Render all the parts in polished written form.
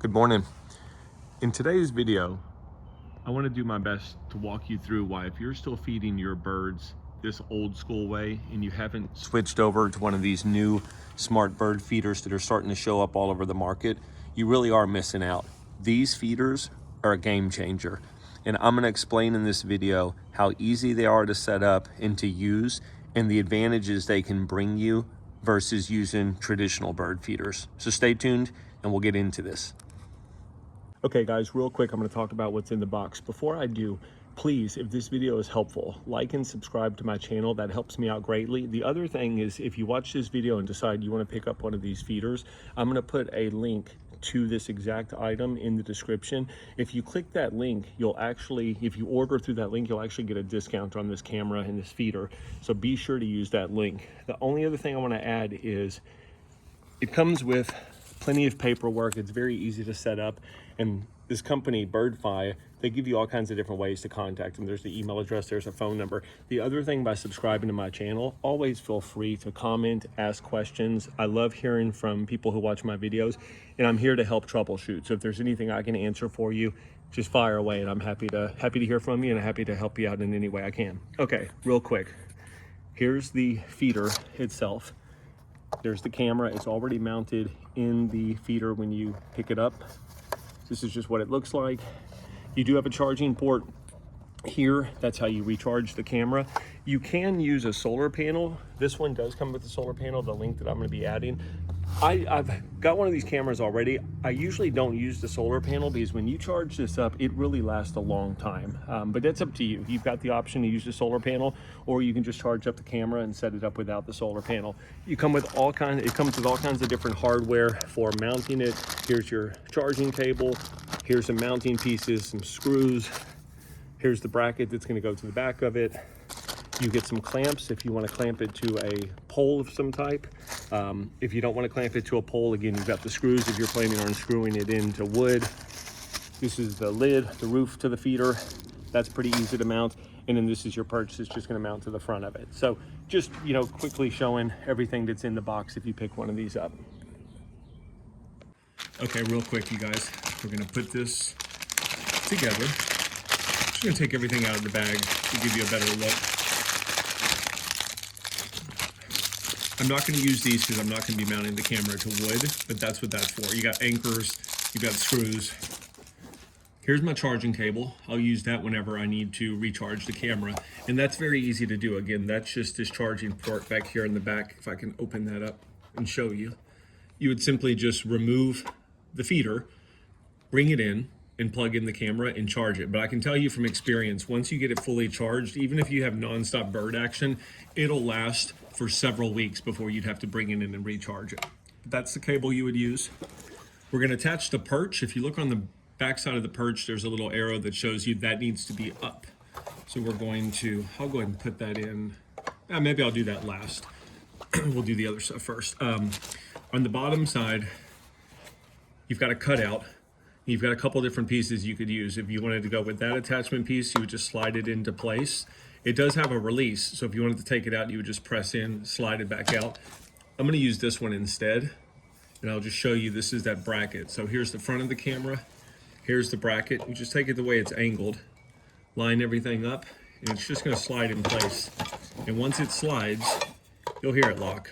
Good morning. In today's video, I want to do my best to walk you through why if you're still feeding your birds this old school way and you haven't switched over to one of these new smart bird feeders that are starting to show up all over the market, you really are missing out. These feeders are a game changer. And I'm going to explain in this video how easy they are to set up and to use and the advantages they can bring you versus using traditional bird feeders. So stay tuned and we'll get into this. Okay guys, real quick, I'm going to talk about what's in the box. Before I do, please, if this video is helpful, like and subscribe to my channel. That helps me out greatly. The other thing is, if you watch this video and decide you want to pick up one of these feeders, I'm going to put a link to this exact item in the description. If you click that link, you'll actually, if you order through that link, you'll actually get a discount on this camera and this feeder. So be sure to use that link. The only other thing I want to add is it comes with plenty of paperwork. It's very easy to set up. And this company, Birdfy, they give you all kinds of different ways to contact them. There's the email address, there's a phone number. The other thing, by subscribing to my channel, always feel free to comment, ask questions. I love hearing from people who watch my videos, and I'm here to help troubleshoot. So if there's anything I can answer for you, just fire away, and I'm happy to hear from you and happy to help you out in any way I can. Okay, real quick. Here's the feeder itself. There's the camera. It's already mounted in the feeder when you pick it up. This is just what it looks like. You do have a charging port here. That's how you recharge the camera. You can use a solar panel. This one does come with a solar panel, the link that I'm going to be adding. I've got one of these cameras already. I usually don't use the solar panel because when you charge this up, it really lasts a long time. But that's up to you. You've got the option to use the solar panel, or you can just charge up the camera and set it up without the solar panel. It comes with all kinds of different hardware for mounting it. Here's your charging cable. Here's some mounting pieces, some screws. Here's the bracket that's going to go to the back of it. You get some clamps if you want to clamp it to a pole of some type. If you don't want to clamp it to a pole, again, you've got the screws if you're planning on screwing it into wood. This is the lid, the roof to the feeder. That's pretty easy to mount. And then this is your perch that's just going to mount to the front of it. So just, quickly showing everything that's in the box if you pick one of these up. Okay, real quick, you guys, we're going to put this together. Just going to take everything out of the bag to give you a better look. I'm not going to use these because I'm not going to be mounting the camera to wood, but that's what that's for. You got anchors, you got screws. Here's my charging cable. I'll use that whenever I need to recharge the camera. And that's very easy to do. Again, that's just this charging port back here in the back. If I can open that up and show you. You would simply just remove the feeder, bring it in, and plug in the camera and charge it. But I can tell you from experience, once you get it fully charged, even if you have nonstop bird action, it'll last for several weeks before you'd have to bring it in and recharge it. That's the cable you would use. We're going to attach the perch. If you look on the back side of the perch, there's a little arrow that shows you that needs to be up. So I'll go ahead and put that in. Maybe I'll do that last. We'll do the other stuff first. On the bottom side, you've got a cutout. You've got a couple different pieces you could use. If you wanted to go with that attachment piece, you would just slide it into place. It does have a release, so if you wanted to take it out, you would just press in, slide it back out. I'm gonna use this one instead, and I'll just show you, this is that bracket. So here's the front of the camera, here's the bracket. You just take it the way it's angled, line everything up, and it's just gonna slide in place. And once it slides, you'll hear it lock.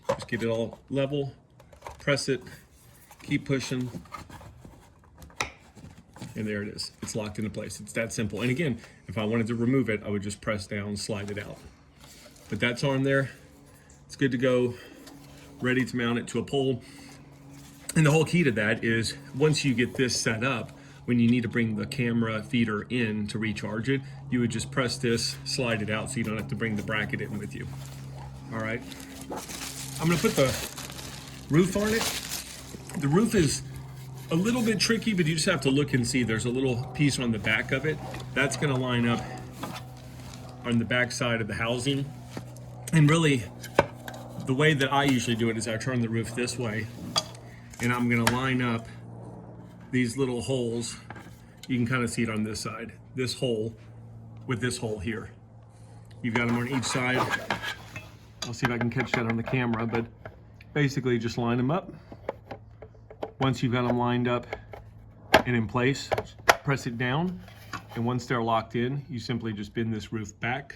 Just get it all level, press it, keep pushing, and there it is. It's locked into place. It's that simple. And again, if I wanted to remove it, I would just press down, slide it out. But that's on there. It's good to go, ready to mount it to a pole. And the whole key to that is once you get this set up, when you need to bring the camera feeder in to recharge it, you would just press this, slide it out so you don't have to bring the bracket in with you. All right. I'm gonna put the roof on it. The roof is a little bit tricky, but you just have to look and see. There's a little piece on the back of it. That's gonna line up on the back side of the housing. And really, the way that I usually do it is I turn the roof this way, and I'm gonna line up these little holes. You can kind of see it on this side. This hole with this hole here. You've got them on each side. I'll see if I can catch that on the camera, but basically just line them up Once you've got them lined up and in place, press it down. And once they're locked in, you simply just bend this roof back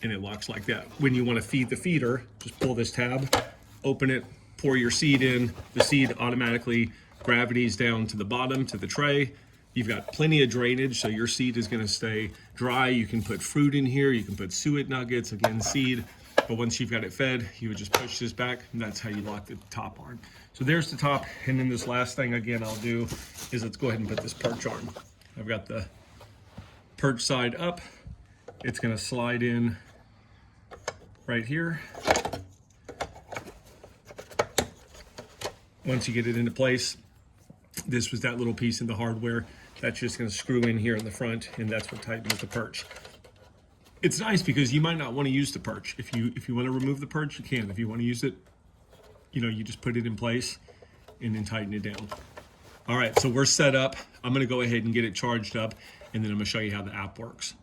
and it locks like that. When you want to feed the feeder, just pull this tab, open it, pour your seed in. The seed automatically gravities down to the bottom, to the tray. You've got plenty of drainage, so your seed is going to stay dry. You can put fruit in here. You can put suet nuggets, again, seed. But once you've got it fed, you would just push this back, and that's how you lock the top on. So there's the top, and then this last thing, again, I'll do is let's go ahead and put this perch on. I've got the perch side up. It's going to slide in right here. Once you get it into place, this was that little piece in the hardware that's just going to screw in here in the front, and that's what tightens the perch. It's nice because you might not want to use the perch. If you want to remove the perch, you can. If you want to use it, you just put it in place and then tighten it down. All right, so we're set up. I'm going to go ahead and get it charged up, and then I'm going to show you how the app works.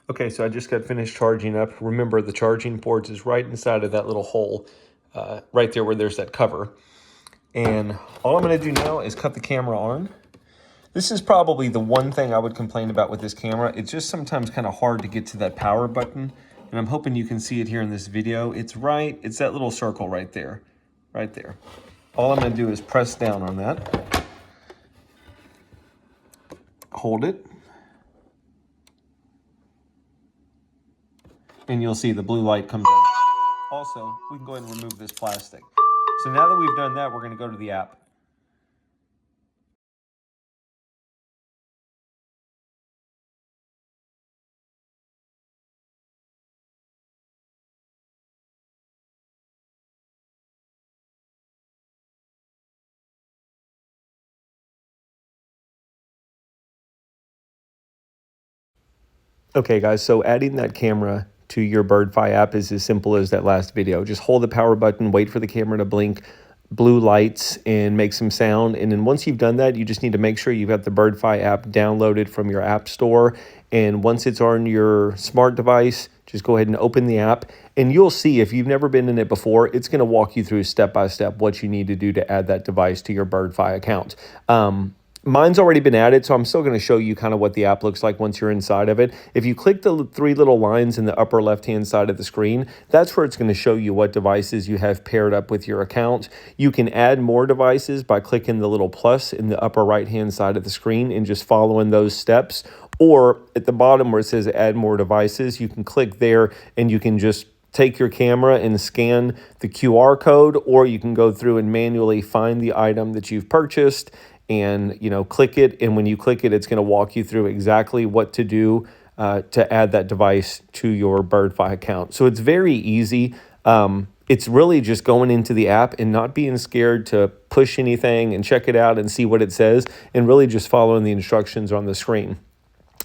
Okay, so I just got finished charging up. Remember, the charging port is right inside of that little hole, right there where there's that cover. And all I'm going to do now is cut the camera on. This is probably the one thing I would complain about with this camera. It's just sometimes kind of hard to get to that power button. And I'm hoping you can see it here in this video. It's that little circle right there, right there. All I'm going to do is press down on that. Hold it. And you'll see the blue light comes on. Also, we can go ahead and remove this plastic. So now that we've done that, we're going to go to the app. Okay guys, so adding that camera to your Birdfy app is as simple as that last video. Just hold the power button, wait for the camera to blink blue lights and make some sound. And then once you've done that, you just need to make sure you've got the Birdfy app downloaded from your app store. And once it's on your smart device, just go ahead and open the app. And you'll see, if you've never been in it before, it's going to walk you through step by step what you need to do to add that device to your Birdfy account. Mine's already been added, so I'm still going to show you kind of what the app looks like once you're inside of it. If you click the three little lines in the upper left-hand side of the screen, that's where it's going to show you what devices you have paired up with your account. You can add more devices by clicking the little plus in the upper right-hand side of the screen and just following those steps. Or at the bottom where it says add more devices, you can click there and you can just take your camera and scan the QR code, or you can go through and manually find the item that you've purchased and click it, and when you click it, it's going to walk you through exactly what to do to add that device to your Birdfy account. So it's very easy. It's really just going into the app and not being scared to push anything and check it out and see what it says, and really just following the instructions on the screen.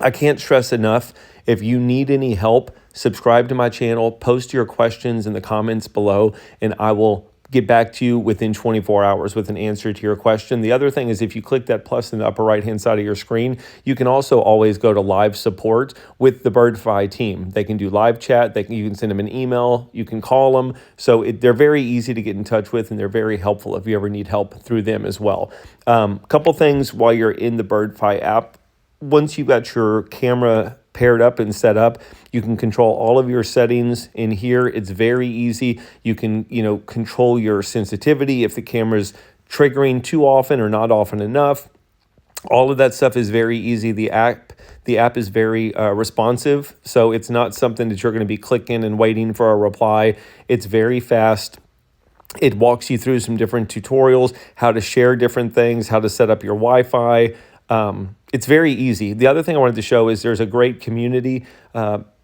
I can't stress enough, if you need any help, subscribe to my channel, post your questions in the comments below, and I will get back to you within 24 hours with an answer to your question. The other thing is, if you click that plus in the upper right-hand side of your screen, you can also always go to live support with the Birdfy team. They can do live chat. You can send them an email. You can call them. So they're very easy to get in touch with, and they're very helpful if you ever need help through them as well. Couple things while you're in the Birdfy app. Once you've got your camera paired up and set up, you can control all of your settings in here. It's very easy. You can, control your sensitivity if the camera's triggering too often or not often enough. All of that stuff is very easy. The app is very responsive, so it's not something that you're going to be clicking and waiting for a reply. It's very fast. It walks you through some different tutorials, how to share different things, how to set up your Wi-Fi. It's very easy. The other thing I wanted to show is there's a great community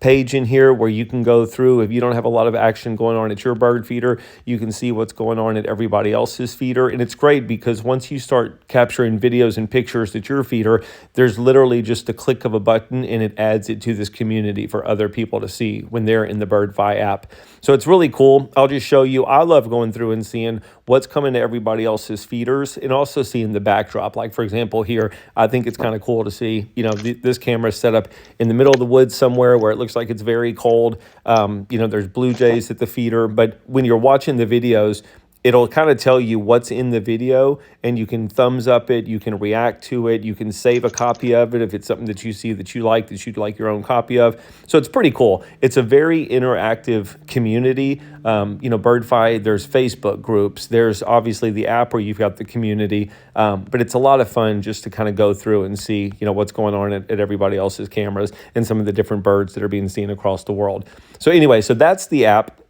page in here where you can go through. If you don't have a lot of action going on at your bird feeder, you can see what's going on at everybody else's feeder. And it's great because once you start capturing videos and pictures at your feeder, there's literally just a click of a button and it adds it to this community for other people to see when they're in the Birdfy app. So it's really cool. I'll just show you. I love going through and seeing what's coming to everybody else's feeders and also seeing the backdrop. Like, for example, here, I think it's kind of cool to see, this camera is set up in the middle of the woods somewhere where it looks like it's very cold. There's blue jays at the feeder, but when you're watching the videos, it'll kind of tell you what's in the video, and you can thumbs up it, you can react to it, you can save a copy of it if it's something that you see that you'd like your own copy of. So it's pretty cool. It's a very interactive community. You know, Birdfy, there's Facebook groups, there's obviously the app where you've got the community, but it's a lot of fun just to kind of go through and see, you know, what's going on at everybody else's cameras and some of the different birds that are being seen across the world. So anyway, so that's the app.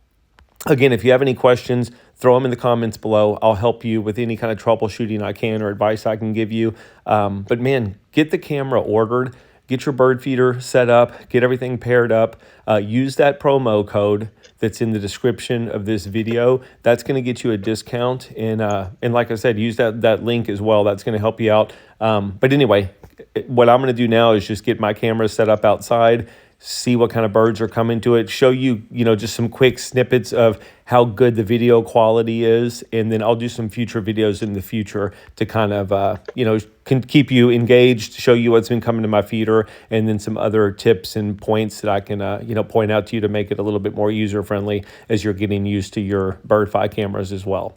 Again, if you have any questions, throw them in the comments below. I'll help you with any kind of troubleshooting I can or advice I can give you. But man, get the camera ordered, get your bird feeder set up, get everything paired up, use that promo code that's in the description of this video. That's going to get you a discount. And like I said, use that link as well. That's going to help you out. But anyway, what I'm going to do now is just get my camera set up outside, see what kind of birds are coming to it, show you, you know, just some quick snippets of how good the video quality is. And then I'll do some future videos in the future to kind of, you know, can keep you engaged, show you what's been coming to my feeder, and then some other tips and points that I can, you know, point out to you to make it a little bit more user-friendly as you're getting used to your Birdfy cameras as well.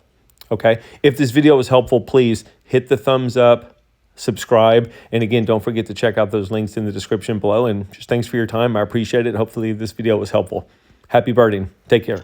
Okay. If this video was helpful, please hit the thumbs up, subscribe, and again, don't forget to check out those links in the description below. And just thanks for your time. I appreciate it. Hopefully this video was helpful. Happy birding. Take care.